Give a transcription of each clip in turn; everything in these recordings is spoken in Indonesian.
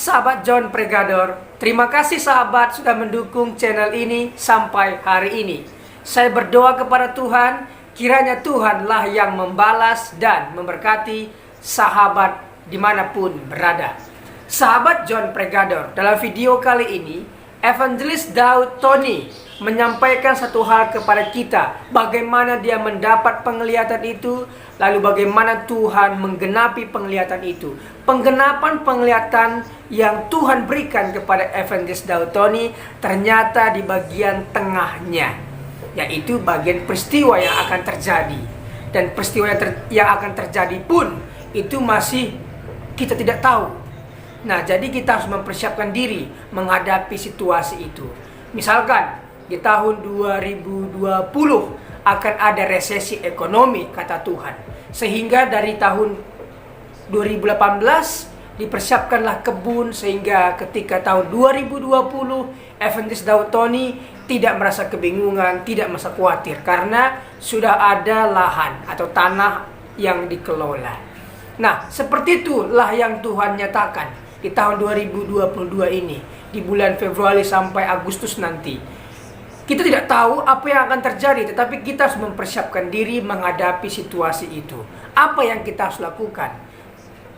sahabat John Pregador. Terima kasih sahabat sudah mendukung channel ini sampai hari ini. Saya berdoa kepada Tuhan, kiranya Tuhanlah yang membalas dan memberkati sahabat dimanapun berada. Sahabat John Pregador, dalam video kali ini, Evangelis Daud Tony menyampaikan satu hal kepada kita, bagaimana dia mendapat penglihatan itu, lalu bagaimana Tuhan menggenapi penglihatan itu. Penggenapan penglihatan yang Tuhan berikan kepada Evangelis Daud Tony ternyata di bagian tengahnya, yaitu bagian peristiwa yang akan terjadi. Dan peristiwa yang akan terjadi pun itu masih kita tidak tahu. Nah, jadi kita harus mempersiapkan diri menghadapi situasi itu. Misalkan di tahun 2020 akan ada resesi ekonomi, kata Tuhan. Sehingga dari tahun 2018 dipersiapkanlah kebun, sehingga ketika tahun 2020 Evangelis Daud Tony tidak merasa kebingungan, tidak merasa khawatir, karena sudah ada lahan atau tanah yang dikelola. Nah, seperti itulah yang Tuhan nyatakan di tahun 2022 ini, di bulan Februari sampai Agustus nanti. Kita tidak tahu apa yang akan terjadi, tetapi kita harus mempersiapkan diri menghadapi situasi itu. Apa yang kita harus lakukan?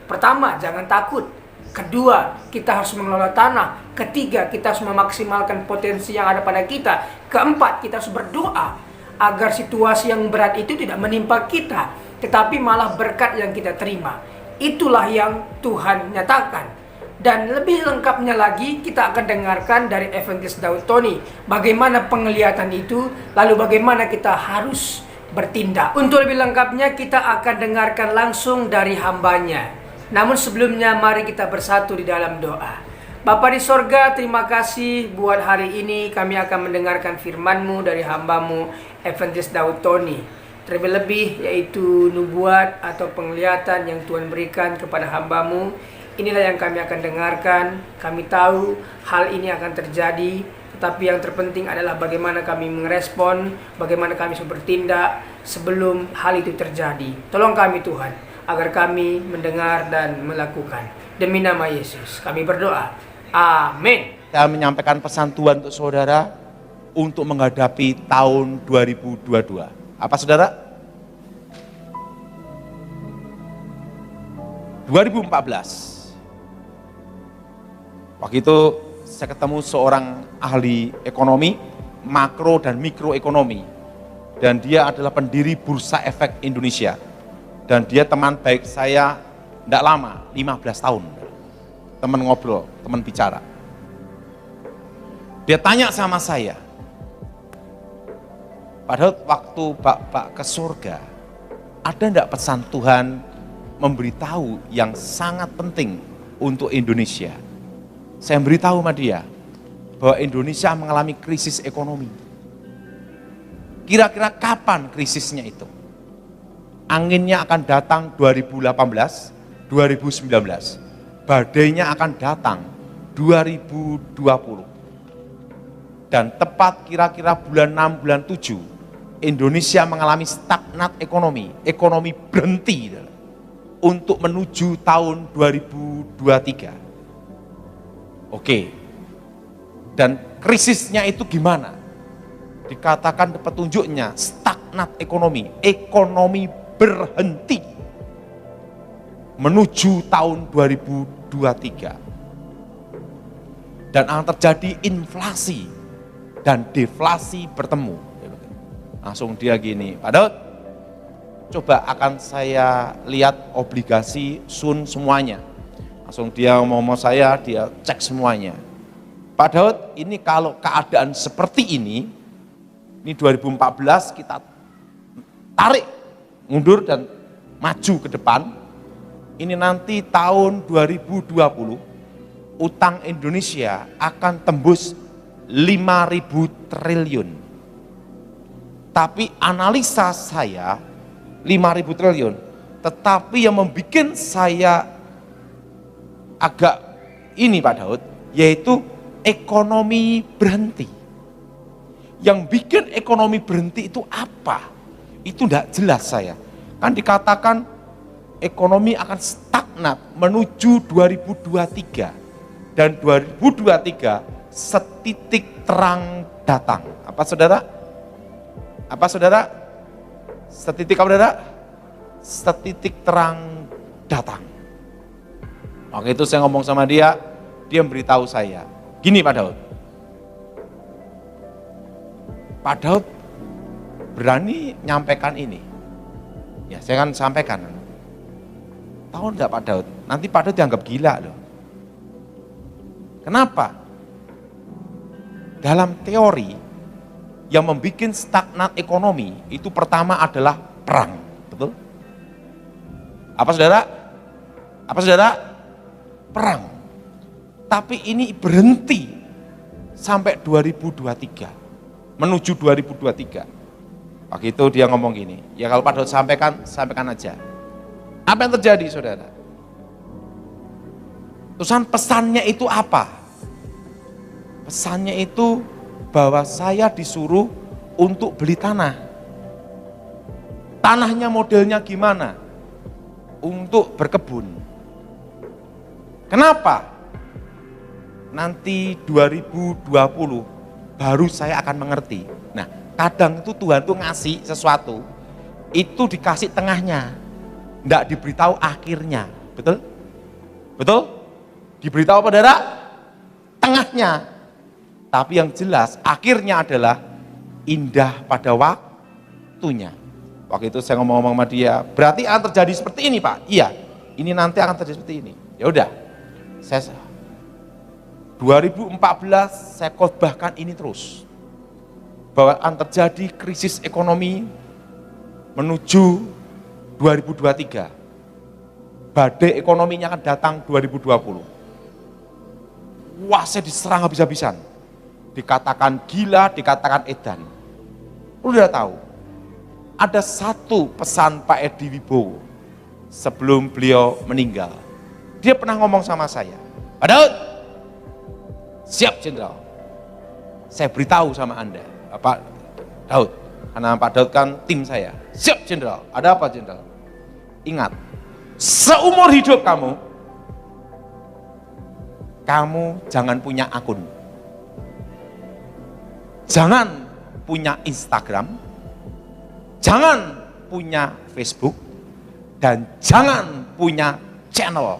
Pertama, jangan takut. Kedua, kita harus mengelola tanah. Ketiga, kita harus memaksimalkan potensi yang ada pada kita. Keempat, kita harus berdoa agar situasi yang berat itu tidak menimpa kita, tetapi malah berkat yang kita terima. Itulah yang Tuhan nyatakan. Dan lebih lengkapnya lagi kita akan dengarkan dari Evangelis Daud Tony bagaimana penglihatan itu, lalu bagaimana kita harus bertindak. Untuk lebih lengkapnya kita akan dengarkan langsung dari hambanya. Namun sebelumnya mari kita bersatu di dalam doa. Bapa di sorga, terima kasih buat hari ini kami akan mendengarkan firman-Mu dari hamba-Mu Evangelis Daud Tony. Terlebih-lebih yaitu nubuat atau penglihatan yang Tuhan berikan kepada hamba-Mu. Inilah yang kami akan dengarkan. Kami tahu hal ini akan terjadi, tetapi yang terpenting adalah bagaimana kami merespon, bagaimana kami bisa bertindak sebelum hal itu terjadi. Tolong kami Tuhan, agar kami mendengar dan melakukan. Demi nama Yesus kami berdoa. Amin. Saya menyampaikan pesan Tuhan untuk saudara untuk menghadapi tahun 2022. Apa saudara? 2014. Waktu itu saya ketemu seorang ahli ekonomi, makro dan mikroekonomi. Dan dia adalah pendiri Bursa Efek Indonesia. Dan dia teman baik saya tidak lama, 15 tahun. Teman ngobrol, teman bicara. Dia tanya sama saya, padahal waktu Bapak ke surga, ada enggak pesan Tuhan memberitahu yang sangat penting untuk Indonesia? Saya beritahu sama dia bahwa Indonesia mengalami krisis ekonomi. Kira-kira kapan krisisnya itu? Anginnya akan datang 2018, 2019. Badainya akan datang 2020. Dan tepat kira-kira bulan 6, bulan 7, Indonesia mengalami stagnat ekonomi. Ekonomi berhenti untuk menuju tahun 2023. Oke, dan krisisnya itu gimana? Dikatakan petunjuknya stagnat ekonomi, ekonomi berhenti menuju tahun 2023. Dan akan terjadi inflasi dan deflasi bertemu. Langsung dia gini, padahal coba akan saya lihat obligasi Sun semuanya. Langsung dia mau saya, dia cek semuanya. Padahal ini kalau keadaan seperti ini 2014 kita tarik mundur dan maju ke depan. Ini nanti tahun 2020 utang Indonesia akan tembus 5.000 triliun. Tapi analisa saya 5.000 triliun. Tetapi yang membuat saya agak ini Pak Daud, yaitu ekonomi berhenti. Yang bikin ekonomi berhenti itu apa? Itu tidak jelas saya. Kan dikatakan ekonomi akan stagnat menuju 2023. Dan 2023 setitik terang datang. Apa saudara? Apa saudara? Setitik apa saudara? Setitik terang datang. Waktu itu saya ngomong sama dia memberitahu saya, gini Pak Daud. Pak Daud berani nyampaikan ini. Ya saya kan sampaikan. Tahu enggak Pak Daud? Nanti Pak Daud dianggap gila loh. Kenapa? Dalam teori yang membuat stagnan ekonomi itu pertama adalah perang, betul? Apa saudara? Apa saudara? Perang. Tapi ini berhenti sampai 2023, menuju 2023. Waktu itu dia ngomong gini, ya kalau Pak Daud sampaikan aja. Apa yang terjadi saudara? Terusan pesannya itu apa? Pesannya itu bahwa saya disuruh untuk beli tanah. Tanahnya modelnya gimana? Untuk berkebun. Kenapa? Nanti 2020 baru saya akan mengerti. Nah, kadang itu Tuhan tuh ngasih sesuatu, itu dikasih tengahnya, enggak diberitahu akhirnya, betul? Betul? Diberitahu apa saudara? Tengahnya. Tapi yang jelas akhirnya adalah indah pada waktunya. Waktu itu saya ngomong sama dia, berarti akan terjadi seperti ini Pak? Iya, ini nanti akan terjadi seperti ini. Ya udah, saya 2014 saya khotbahkan ini terus. Bahwa akan terjadi krisis ekonomi menuju 2023. Badai ekonominya akan datang 2020. Wah, saya diserang habis-habisan. Dikatakan gila, dikatakan edan. Udah tahu, ada satu pesan Pak Edi Wibowo sebelum beliau meninggal. Dia pernah ngomong sama saya, Pak Daud, siap Jenderal, saya beritahu sama Anda, Pak Daud, karena Pak Daud kan tim saya, siap Jenderal, ada apa Jenderal? Ingat, seumur hidup kamu jangan punya akun. Jangan punya Instagram, jangan punya Facebook, dan jangan punya channel.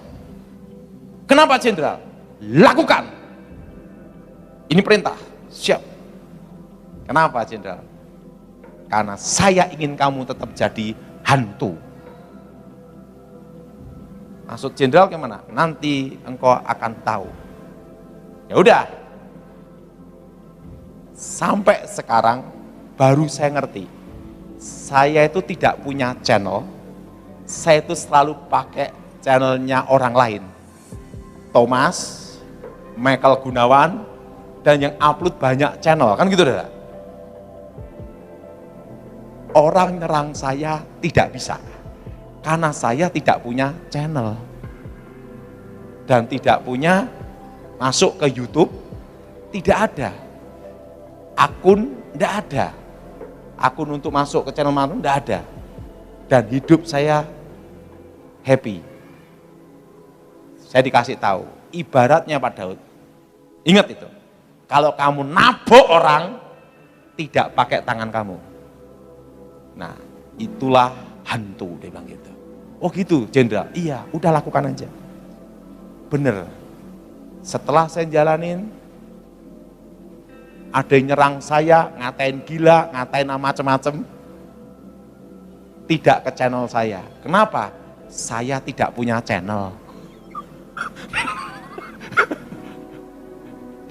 Kenapa Jenderal? Lakukan. Ini perintah, siap. Kenapa Jenderal? Karena saya ingin kamu tetap jadi hantu. Maksud Jenderal gimana? Nanti engkau akan tahu. Ya udah. Sampai sekarang baru saya ngerti. Saya itu tidak punya channel. Saya itu selalu pakai channelnya orang lain. Thomas, Michael Gunawan, dan yang upload banyak channel. Kan gitu dah. Orang nyerang saya tidak bisa. Karena saya tidak punya channel. Dan tidak punya masuk ke YouTube, tidak ada. Akun tidak ada. Akun untuk masuk ke channel mana tidak ada. Dan hidup saya happy. Saya dikasih tahu, ibaratnya Pak Daud. Ingat itu. Kalau kamu nabok orang, tidak pakai tangan kamu. Nah, itulah hantu, dia bilang gitu. Oh gitu, Jenderal. Iya, udah lakukan aja. Bener. Setelah saya jalanin, ada yang nyerang saya, ngatain gila, ngatain macam-macam. Tidak ke channel saya. Kenapa? Saya tidak punya channel.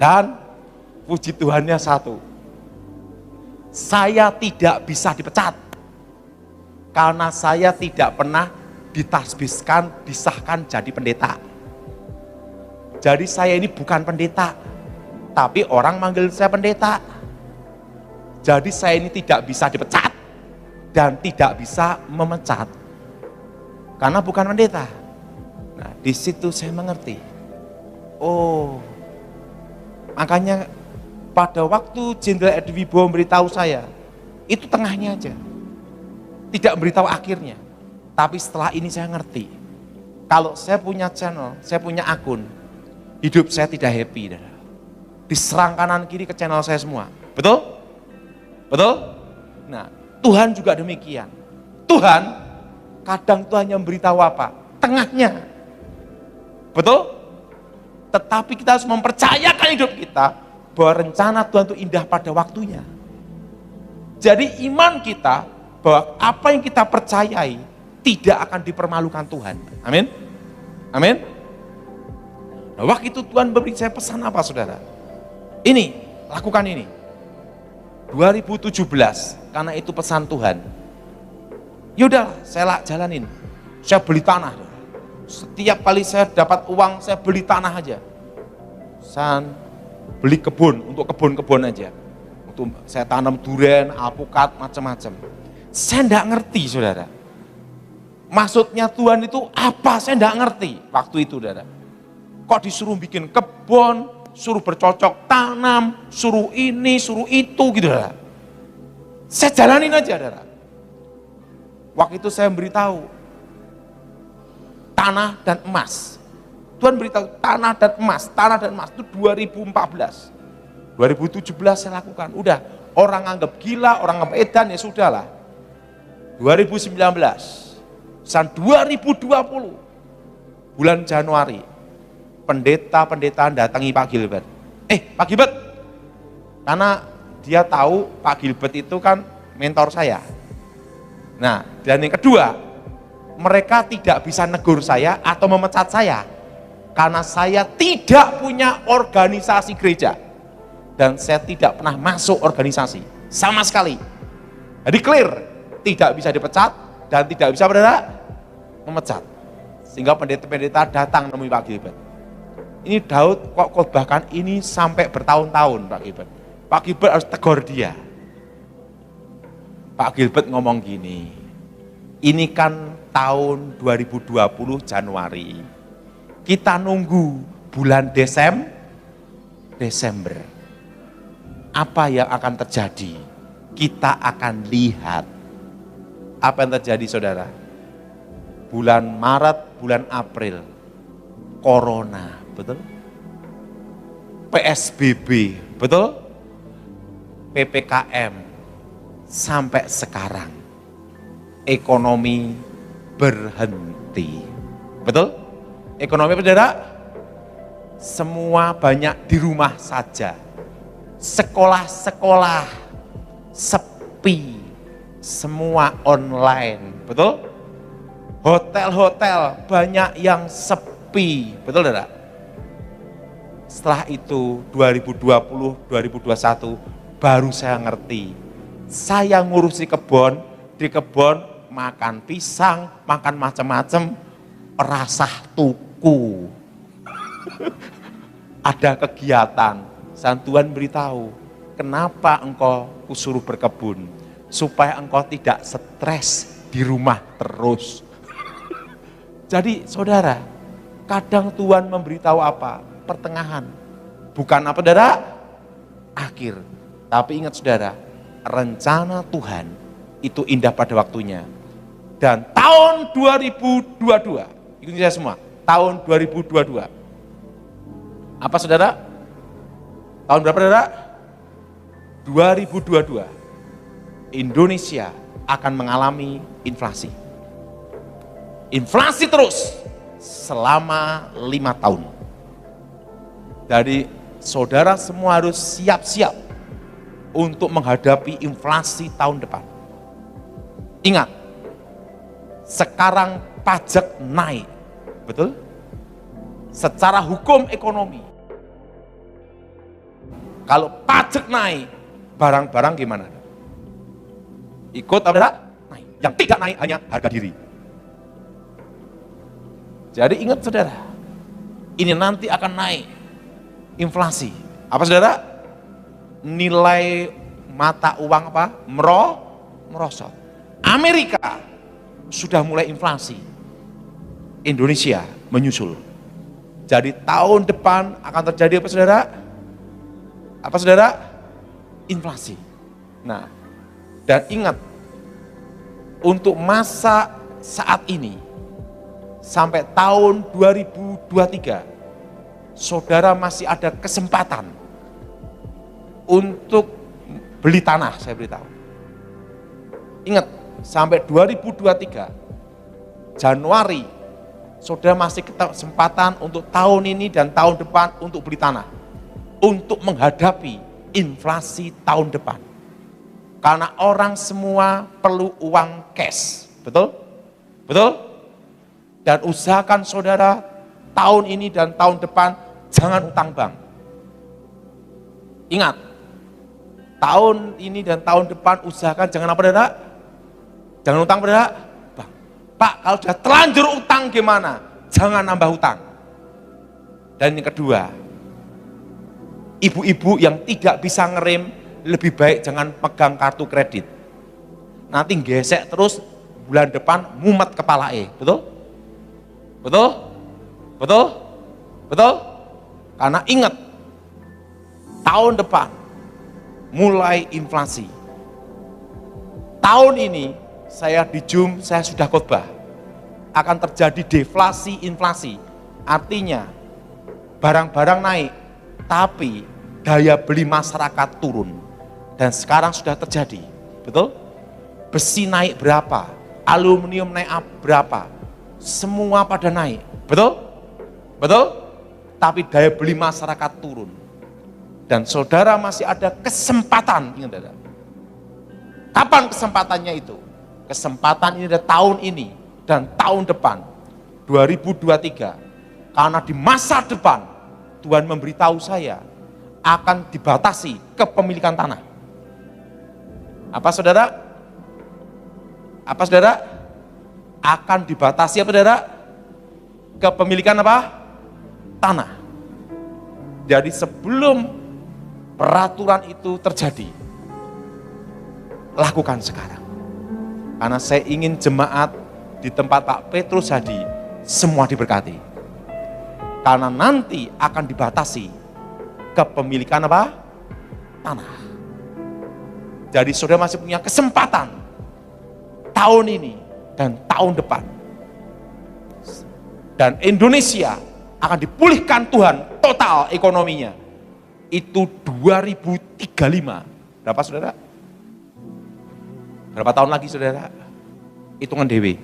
Dan puji Tuhannya satu. Saya tidak bisa dipecat. Karena saya tidak pernah ditasbiskan, disahkan jadi pendeta. Jadi saya ini bukan pendeta, tapi orang manggil saya pendeta. Jadi saya ini tidak bisa dipecat dan tidak bisa memecat karena bukan pendeta. Nah, di situ saya mengerti. Oh, makanya pada waktu Jenderal Edi Wibowo memberitahu saya, itu tengahnya aja. Tidak memberitahu akhirnya. Tapi setelah ini saya ngerti. Kalau saya punya channel, saya punya akun, hidup saya tidak happy. Saudara. Diserang kanan kiri ke channel saya semua. Betul? Betul? Nah, Tuhan juga demikian. Tuhan, kadang Tuhan yang memberitahu apa? Tengahnya. Betul? Tetapi kita harus mempercayakan hidup kita bahwa rencana Tuhan itu indah pada waktunya. Jadi iman kita bahwa apa yang kita percayai tidak akan dipermalukan Tuhan. Amin? Amin? Nah, waktu itu Tuhan beri saya pesan apa, saudara? Ini, lakukan ini. 2017, karena itu pesan Tuhan. Yaudah, saya jalanin. Saya beli tanah. Setiap kali saya dapat uang, saya beli tanah aja. Saya beli kebun, untuk kebun-kebun aja. Untuk saya tanam durian, alpukat, macam-macam. Saya enggak ngerti, saudara. Maksudnya Tuhan itu apa? Saya enggak ngerti waktu itu, saudara. Kok disuruh bikin kebun, suruh bercocok tanam, suruh ini, suruh itu, gitu, saudara. Saya jalanin aja, saudara. Waktu itu saya beritahu, tanah dan emas. Tuhan beritahu tanah dan emas itu 2014. 2017 saya lakukan, udah orang anggap gila, orang anggap edan, ya sudahlah. 2019, tahun 2020, bulan Januari, pendeta-pendeta datangi Pak Gilbert. Pak Gilbert, karena dia tahu Pak Gilbert itu kan mentor saya. Nah, dan yang kedua, mereka tidak bisa negur saya atau memecat saya, karena saya tidak punya organisasi gereja. Dan saya tidak pernah masuk organisasi, sama sekali. Jadi clear, tidak bisa dipecat dan tidak bisa memecat. Sehingga pendeta-pendeta datang menemui Pak Gilbert. Ini Daud kok khotbahkan ini sampai bertahun-tahun Pak Gilbert. Pak Gilbert harus tegur dia. Pak Gilbert ngomong gini, ini kan tahun 2020 Januari. Kita nunggu bulan Desember. Apa yang akan terjadi? Kita akan lihat. Apa yang terjadi, saudara? Bulan Maret, bulan April, Corona, betul? PSBB, betul? PPKM, sampai sekarang ekonomi berhenti, betul? Ekonomi, saudara, semua banyak di rumah saja. Sekolah-sekolah sepi, semua online, betul? Hotel-hotel banyak yang sepi, betul tidak? Setelah itu 2020, 2021 baru saya ngerti. Saya ngurusi kebun, di kebun makan pisang, makan macam-macam, rasah tuku. Ada kegiatan. Tuhan beritahu, kenapa engkau kusuruh berkebun? Supaya engkau tidak stres di rumah terus. Jadi saudara, kadang Tuhan memberitahu apa? Pertengahan. Bukan apa, saudara? Akhir. Tapi ingat, saudara, rencana Tuhan itu indah pada waktunya. Dan tahun 2022, ikuti saya semua, tahun 2022. Apa, saudara? Tahun berapa, saudara? 2022. Indonesia akan mengalami inflasi. Inflasi terus selama 5 tahun. Jadi saudara semua harus siap-siap untuk menghadapi inflasi tahun depan. Ingat, sekarang pajak naik, betul? Secara hukum ekonomi. Kalau pajak naik, barang-barang gimana? Ikut apa? Naik. Yang tidak naik hanya harga diri. Jadi ingat, saudara, ini nanti akan naik inflasi. Apa, saudara? Nilai mata uang apa? Merosot. Amerika sudah mulai inflasi. Indonesia menyusul. Jadi tahun depan akan terjadi apa, saudara? Apa, saudara? Inflasi. Nah, dan ingat, untuk masa saat ini, sampai tahun 2023, saudara masih ada kesempatan untuk beli tanah, saya beritahu. Ingat, sampai 2023 Januari, saudara masih kesempatan untuk tahun ini dan tahun depan untuk beli tanah, untuk menghadapi inflasi tahun depan. Karena orang semua perlu uang cash, betul? Betul? Dan usahakan saudara tahun ini dan tahun depan jangan utang bank. Ingat, tahun ini dan tahun depan usahakan jangan apa, saudara? Jangan utang pada bank. Pak, kalau sudah terlanjur utang gimana? Jangan nambah utang. Dan yang kedua, ibu-ibu yang tidak bisa ngerem, lebih baik jangan pegang kartu kredit. Nanti gesek terus, bulan depan mumet kepala betul? Betul? Betul? Betul? Karena ingat, tahun depan mulai inflasi. Tahun ini saya di Zoom, saya sudah khotbah, akan terjadi deflasi inflasi. Artinya barang-barang naik, tapi daya beli masyarakat turun. Dan sekarang sudah terjadi, betul? Besi naik berapa? Aluminium naik berapa? Semua pada naik, betul? Betul? Tapi daya beli masyarakat turun. Dan saudara masih ada kesempatan, ingat saudara. Kapan kesempatannya itu? Kesempatan ini ada tahun ini dan tahun depan, 2023. Karena di masa depan, Tuhan memberitahu saya, akan dibatasi kepemilikan tanah. Apa saudara? Apa saudara? Akan dibatasi apa saudara? Kepemilikan apa? Tanah. Jadi sebelum peraturan itu terjadi, lakukan sekarang. Karena saya ingin jemaat di tempat Pak Petrus Hadi semua diberkati. Karena nanti akan dibatasi kepemilikan apa? Tanah. Jadi saudara masih punya kesempatan tahun ini dan tahun depan. Dan Indonesia akan dipulihkan Tuhan total ekonominya. Itu 2035. Berapa saudara? Berapa tahun lagi saudara? Hitungan dewe.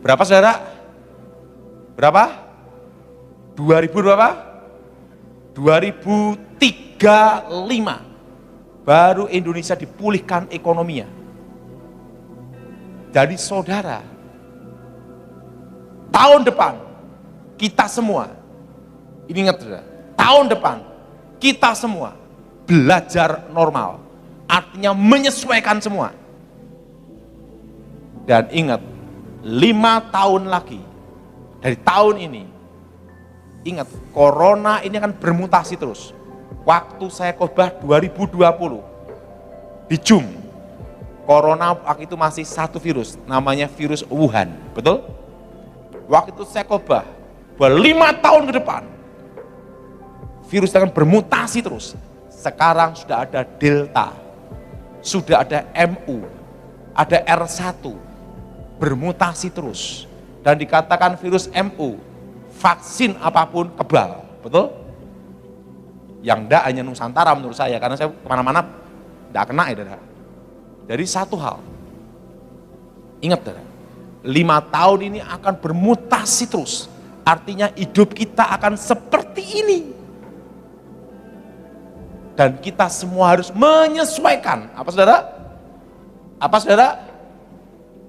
Berapa saudara? Berapa? 2000 berapa? 2035. Baru Indonesia dipulihkan ekonominya. Jadi saudara, tahun depan kita semua, ini ingat saudara, tahun depan kita semua belajar normal, artinya menyesuaikan semua. Dan ingat, 5 tahun lagi dari tahun ini, ingat, corona ini akan bermutasi terus. Waktu saya khotbah 2020 di Zoom, corona waktu itu masih satu virus, namanya virus Wuhan, betul? Waktu itu saya khotbah bahwa 5 tahun ke depan virus akan bermutasi terus. Sekarang sudah ada Delta, sudah ada MU, ada R1, bermutasi terus. Dan dikatakan virus MU, vaksin apapun kebal, betul? Yang enggak hanya Nusantara menurut saya, karena saya kemana-mana enggak kena ya saudara. Jadi satu hal, ingat saudara, 5 tahun ini akan bermutasi terus, artinya hidup kita akan seperti ini. Dan kita semua harus menyesuaikan, apa saudara? Apa saudara?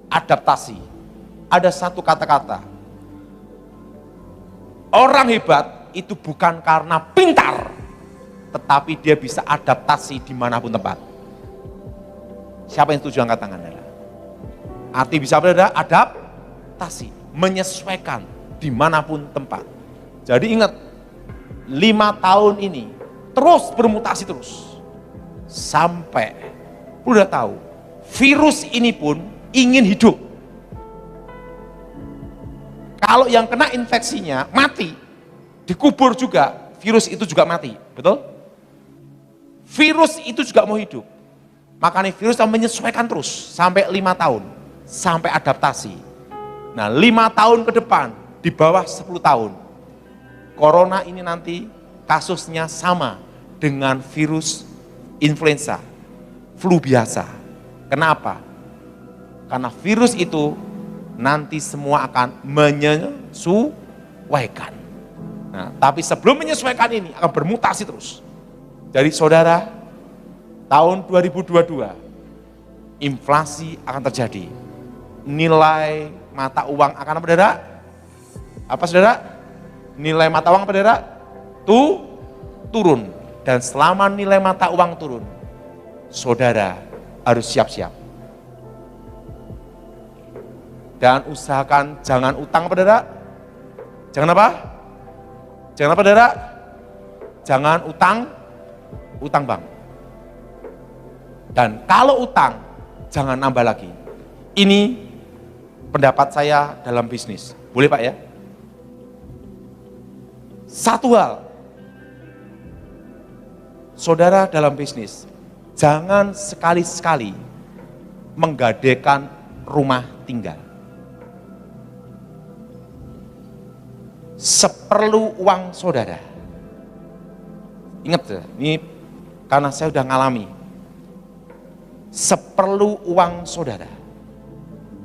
Adaptasi. Ada satu kata-kata, orang hebat itu bukan karena pintar, tetapi dia bisa adaptasi dimanapun tempat. Siapa yang setuju angkat tangan? Arti bisa apa? Adaptasi, menyesuaikan dimanapun tempat. Jadi ingat, 5 tahun ini terus bermutasi terus. Sampai, udah tahu, virus ini pun ingin hidup. Kalau yang kena infeksinya mati, dikubur juga, virus itu juga mati, betul? Virus itu juga mau hidup. Makanya virus akan menyesuaikan terus sampai 5 tahun, sampai adaptasi. Nah 5 tahun ke depan, di bawah 10 tahun, corona ini nanti kasusnya sama dengan virus influenza, flu biasa. Kenapa? Karena virus itu nanti semua akan menyesuaikan. Nah, tapi sebelum menyesuaikan ini akan bermutasi terus. Jadi saudara, tahun 2022 inflasi akan terjadi. Nilai mata uang akan apa, saudara? Apa, saudara? Nilai mata uang apa, saudara? Turun. Dan selama nilai mata uang turun, saudara harus siap-siap. Dan usahakan jangan utang, apa, saudara? Jangan apa? Jangan apa, saudara? Jangan utang bank. Dan kalau utang, jangan nambah lagi. Ini pendapat saya dalam bisnis. Boleh Pak ya? Satu hal, saudara dalam bisnis, jangan sekali-sekali menggadekan rumah tinggal. Seperlu uang saudara. Ingat, ini karena saya sudah ngalami. Seperlu uang saudara.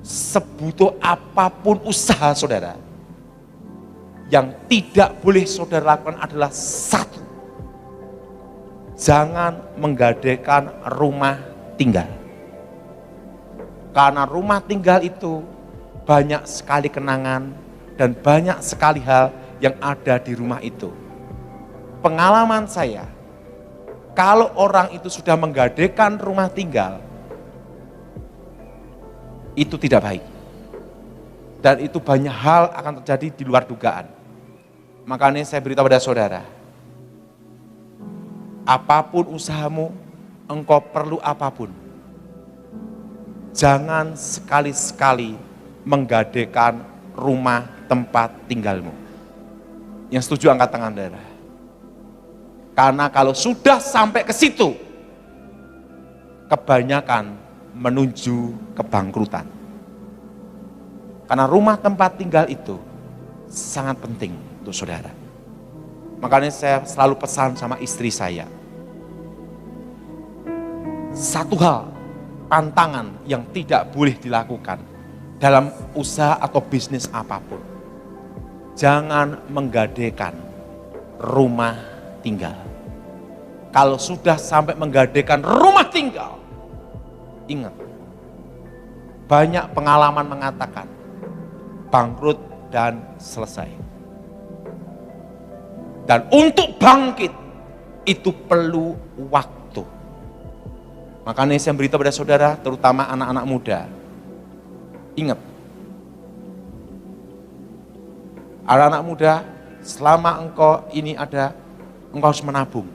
Sebutuh apapun usaha saudara, yang tidak boleh saudara lakukan adalah satu, jangan menggadekan rumah tinggal. Karena rumah tinggal itu banyak sekali kenangan dan banyak sekali hal yang ada di rumah itu. Pengalaman saya, kalau orang itu sudah menggadekan rumah tinggal, itu tidak baik. Dan itu banyak hal akan terjadi di luar dugaan. Makanya saya beritahu pada saudara, apapun usahamu, engkau perlu apapun, jangan sekali-sekali menggadekan rumah tempat tinggalmu. Yang setuju angkat tangan, saudara. Karena kalau sudah sampai ke situ, kebanyakan menuju kebangkrutan. Karena rumah tempat tinggal itu sangat penting untuk saudara. Makanya saya selalu pesan sama istri saya, satu hal, pantangan yang tidak boleh dilakukan dalam usaha atau bisnis apapun, jangan menggadekan rumah tinggal. Kalau sudah sampai menggadekan rumah tinggal, ingat, banyak pengalaman mengatakan bangkrut dan selesai. Dan untuk bangkit itu perlu waktu. Makanya saya beritahu pada saudara, terutama anak-anak muda, ingat, anak-anak muda, selama engkau ini ada, engkau harus menabung.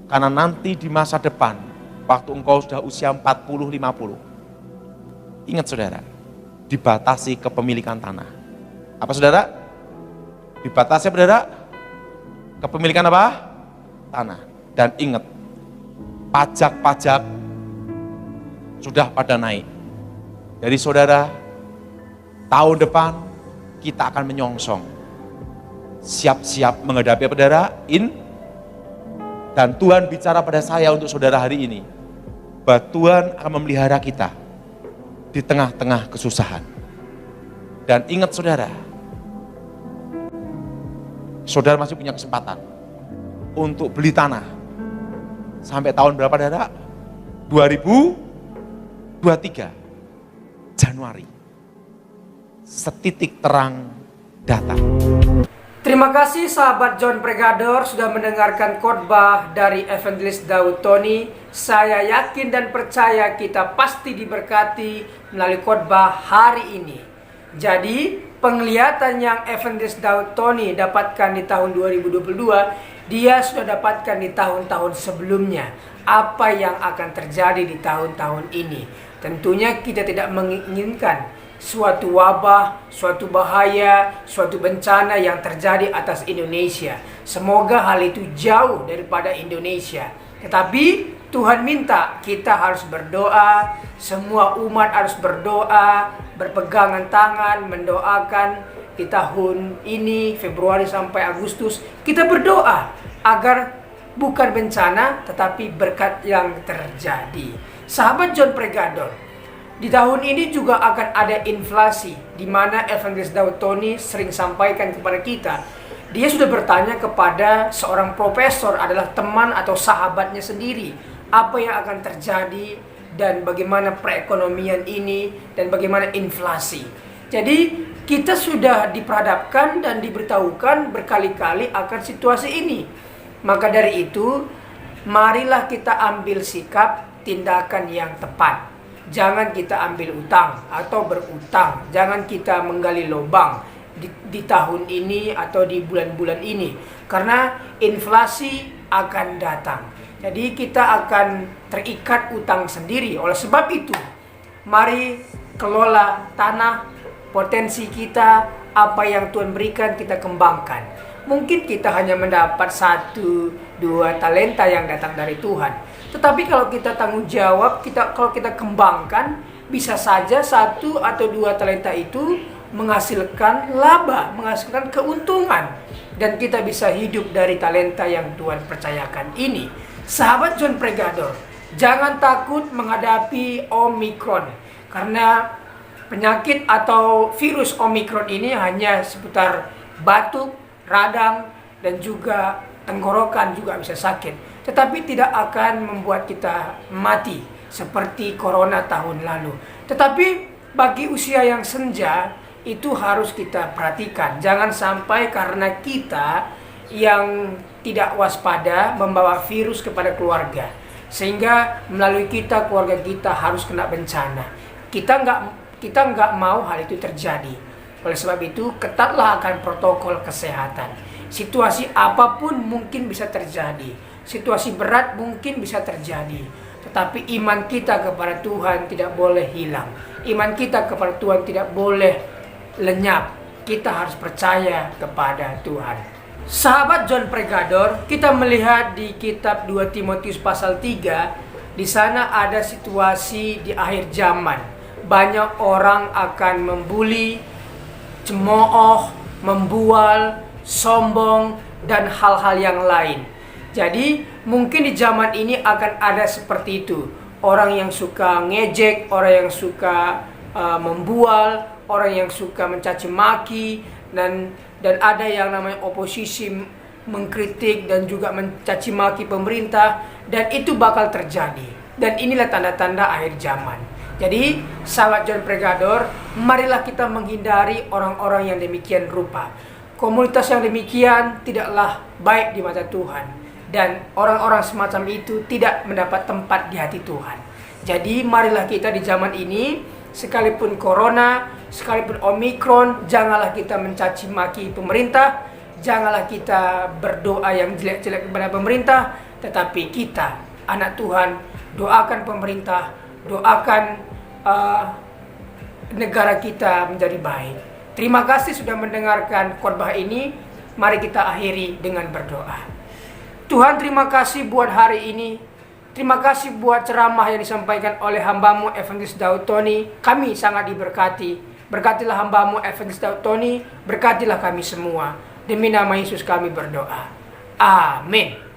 Karena nanti di masa depan, waktu engkau sudah usia 40-50, ingat saudara, dibatasi kepemilikan tanah. Apa saudara? Dibatasi apa saudara? Kepemilikan apa? Tanah. Dan ingat, pajak-pajak sudah pada naik. Jadi saudara, tahun depan kita akan menyongsong. Siap-siap menghadapi apa saudara? Dan Tuhan bicara pada saya untuk saudara hari ini, bahwa Tuhan akan memelihara kita di tengah-tengah kesusahan. Dan ingat saudara, saudara masih punya kesempatan untuk beli tanah sampai tahun berapa saudara? 2023 Januari. Setitik terang datang. Terima kasih sahabat John Pregador sudah mendengarkan khotbah dari Evangelist Daud Tony. Saya yakin dan percaya kita pasti diberkati melalui khotbah hari ini. Jadi penglihatan yang Evangelist Daud Tony dapatkan di tahun 2022, dia sudah dapatkan di tahun-tahun sebelumnya. Apa yang akan terjadi di tahun-tahun ini? Tentunya kita tidak menginginkan suatu wabah, suatu bahaya, suatu bencana yang terjadi atas Indonesia. Semoga hal itu jauh daripada Indonesia. Tetapi Tuhan minta kita harus berdoa, semua umat harus berdoa, berpegangan tangan, mendoakan di tahun ini, Februari sampai Agustus, kita berdoa agar bukan bencana tetapi berkat yang terjadi. Sahabat John Pregador, di tahun ini juga akan ada inflasi, di mana Evangelis Daud Tony sering sampaikan kepada kita. Dia sudah bertanya kepada seorang profesor, adalah teman atau sahabatnya sendiri, apa yang akan terjadi dan bagaimana perekonomian ini dan bagaimana inflasi. Jadi kita sudah diperhadapkan dan diberitahukan berkali-kali akan situasi ini. Maka dari itu, marilah kita ambil sikap tindakan yang tepat. Jangan kita ambil utang atau berutang. Jangan kita menggali lubang di tahun ini atau di bulan-bulan ini. Karena inflasi akan datang. Jadi kita akan terikat utang sendiri. Oleh sebab itu, mari kelola tanah, potensi kita, apa yang Tuhan berikan kita kembangkan. Mungkin kita hanya mendapat 1-2 talenta yang datang dari Tuhan. Tetapi kalau kita tanggung jawab, kalau kita kembangkan, bisa saja 1 atau 2 talenta itu menghasilkan laba, menghasilkan keuntungan. Dan kita bisa hidup dari talenta yang Tuhan percayakan ini. Sahabat John Pregador, jangan takut menghadapi Omikron. Karena penyakit atau virus Omikron ini hanya seputar batuk, radang, dan juga tenggorokan juga bisa sakit. Tetapi tidak akan membuat kita mati seperti corona tahun lalu. Tetapi bagi usia yang senja itu harus kita perhatikan. Jangan sampai karena kita yang tidak waspada membawa virus kepada keluarga. Sehingga melalui kita, keluarga kita harus kena bencana. Kita nggak mau hal itu terjadi. Oleh sebab itu, ketatlah akan protokol kesehatan. Situasi apapun mungkin bisa terjadi. Situasi berat mungkin bisa terjadi. Tetapi iman kita kepada Tuhan tidak boleh hilang. Iman kita kepada Tuhan tidak boleh lenyap. Kita harus percaya kepada Tuhan. Sahabat John Pregador, kita melihat di kitab 2 Timotius pasal 3, di sana ada situasi di akhir zaman. Banyak orang akan membuli, cemooh, membual, sombong, dan hal-hal yang lain. Jadi mungkin di zaman ini akan ada seperti itu. Orang yang suka ngejek, orang yang suka membual, orang yang suka mencaci maki, dan ada yang namanya oposisi mengkritik dan juga mencaci maki pemerintah, dan itu bakal terjadi. Dan inilah tanda-tanda akhir zaman. Jadi, sahabat John Pregador, marilah kita menghindari orang-orang yang demikian rupa. Komunitas yang demikian tidaklah baik di mata Tuhan. Dan orang-orang semacam itu tidak mendapat tempat di hati Tuhan. Jadi, marilah kita di zaman ini, sekalipun corona, sekalipun Omikron, janganlah kita mencaci maki pemerintah, janganlah kita berdoa yang jelek-jelek kepada pemerintah, tetapi kita, anak Tuhan, doakan pemerintah, doakan negara kita menjadi baik. Terima kasih sudah mendengarkan khotbah ini. Mari kita akhiri dengan berdoa. Tuhan, terima kasih buat hari ini. Terima kasih buat ceramah yang disampaikan oleh hamba-Mu Evangelis Daud Tony. Kami sangat diberkati. Berkatilah hamba-Mu Evangelis Daud Tony. Berkatilah kami semua. Demi nama Yesus kami berdoa. Amin.